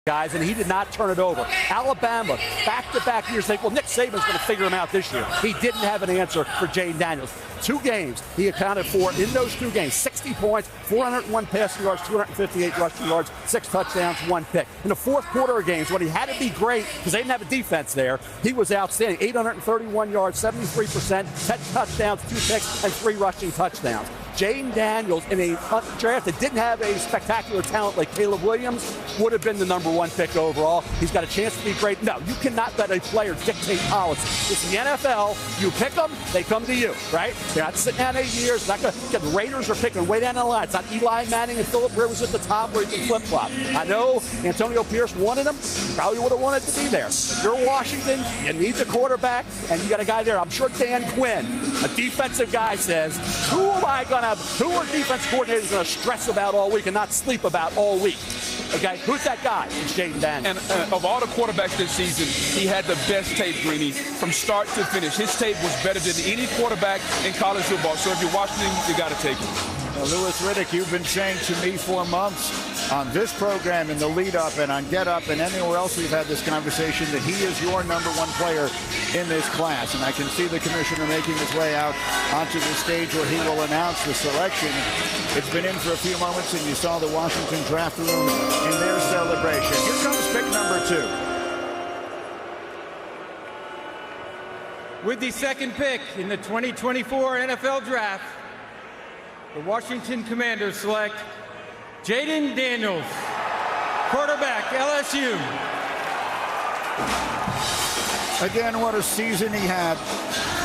guys, and he did not turn it over. Alabama, back-to-back years, think, well, Nick Saban's going to figure him out this year. He didn't have an answer for Jayden Daniels. 2 games he accounted for in those 2 games. 60 points, 401 passing yards, 258 rushing yards, 6 touchdowns, 1 pick. In the fourth quarter of games, when he had to be great because they didn't have a defense there, he was outstanding. 831 yards, 73%, 10 touchdowns, 2 picks, and 3 rushing touchdowns. Jayden Daniels, in a draft that didn't have a spectacular talent like Caleb Williams, would have been the #1 pick overall. He's got a chance to be great. No, you cannot let a player dictate policy. It's the NFL. You pick them, they come to you, right? They're not sitting down 8 years. Not gonna, the Raiders are picking way down the line. It's not Eli Manning and Phillip Rivers at the top where you can flip-flop. I know Antonio Pierce wanted him. He probably would have wanted to be there. If you're Washington, you need the quarterback, and you got a guy there. I'm sure Dan Quinn, a defensive guy, says, who are defense coordinators going to stress about all week and not sleep about all week? Okay, who's that guy? It's Jayden Daniels. And of all the quarterbacks this season, he had the best tape, Greeny, from start to finish. His tape was better than any quarterback in college football. So if you're Washington, you got to take him. Well, Louis Riddick, you've been saying to me for months on this program, in the lead-up, and on Get Up, and anywhere else we've had this conversation, that he is your #1 player in this class. And I can see the commissioner making his way out onto the stage where he will announce the selection. It's been in for a few moments, and you saw the Washington draft room in their celebration. Here comes pick number 2. With the second pick in the 2024 NFL Draft, the Washington Commanders select Jayden Daniels, quarterback, LSU. Again, what a season he had.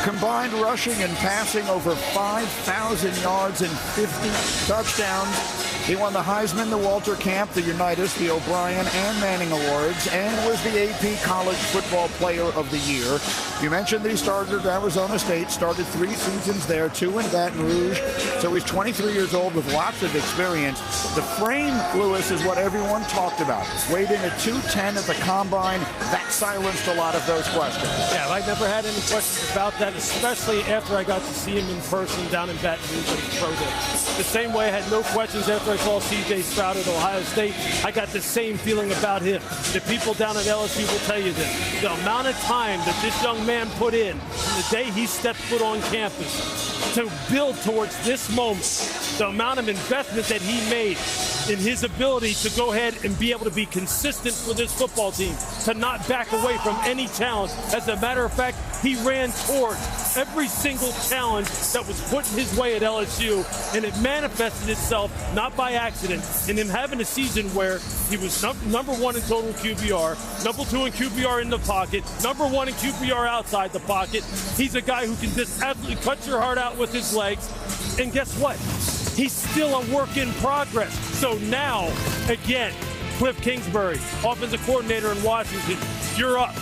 Combined rushing and passing over 5,000 yards and 50 touchdowns. He won the Heisman, the Walter Camp, the Unitas, the O'Brien, and Manning Awards, and was the AP College Football Player of the Year. You mentioned that he started at Arizona State, started 3 seasons there, 2 in Baton Rouge. So he's 23 years old with lots of experience. The frame, Lewis, is what everyone talked about. Weighed in at 210 at the Combine. That silenced a lot of those questions. Yeah, I never had any questions about that, especially after I got to see him in person down in Baton Rouge at his pro day. The same way I had no questions after I saw C.J. Stroud at Ohio State. I got the same feeling about him. The people down at LSU will tell you this. The amount of time that this young man put in from the day he stepped foot on campus to build towards this moment, the amount of investment that he made in his ability to go ahead and be able to be consistent for this football team, to not back away from any challenge. As a matter of fact, he ran toward every single challenge that was put in his way at LSU, and it manifested itself not by accident in him having a season where he was number 1 in total QBR, number 2 in QBR in the pocket, number 1 in QBR outside the pocket. He's a guy who can just absolutely cut your heart out with his legs, and guess what? He's still a work in progress. So now, again, Cliff Kingsbury, offensive coordinator in Washington, you're up.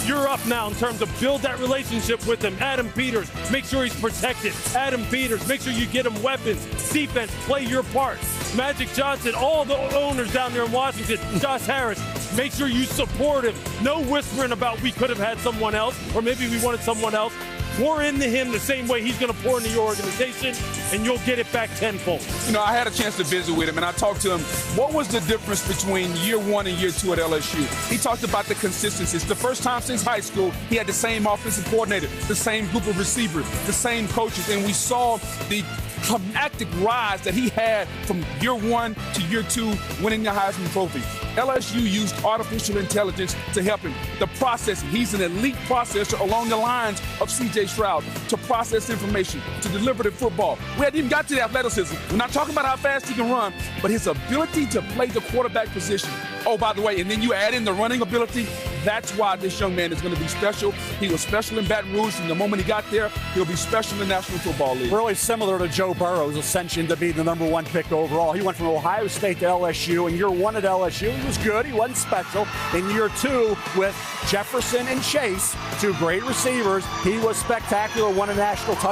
You're up now in terms of build that relationship with him. Adam Peters, make sure he's protected. Adam Peters, make sure you get him weapons. Defense, play your part. Magic Johnson, all the owners down there in Washington. Josh Harris, make sure you support him. No whispering about we could have had someone else, or maybe we wanted someone else. Pour into him the same way he's going to pour into your organization, and you'll get it back tenfold. You know, I had a chance to visit with him, and I talked to him. What was the difference between year 1 and year 2 at LSU? He talked about the consistency. It's the first time since high school he had the same offensive coordinator, the same group of receivers, the same coaches, and we saw the climactic rise that he had from year 1 to year 2, winning the Heisman Trophy. LSU used artificial intelligence to help him. The processing, he's an elite processor along the lines of C.J. Stroud, to process information, to deliver the football. We hadn't even got to the athleticism. We're not talking about how fast he can run, but his ability to play the quarterback position. Oh, by the way, and then you add in the running ability. That's why this young man is going to be special. He was special in Baton Rouge from the moment he got there. He'll be special in the National Football League. Really similar to Joe Burrow's ascension to be the #1 pick overall. He went from Ohio State to LSU. In year 1 at LSU, he was good. He wasn't special. In year 2, with Jefferson and Chase, 2 great receivers, he was spectacular, won a national title.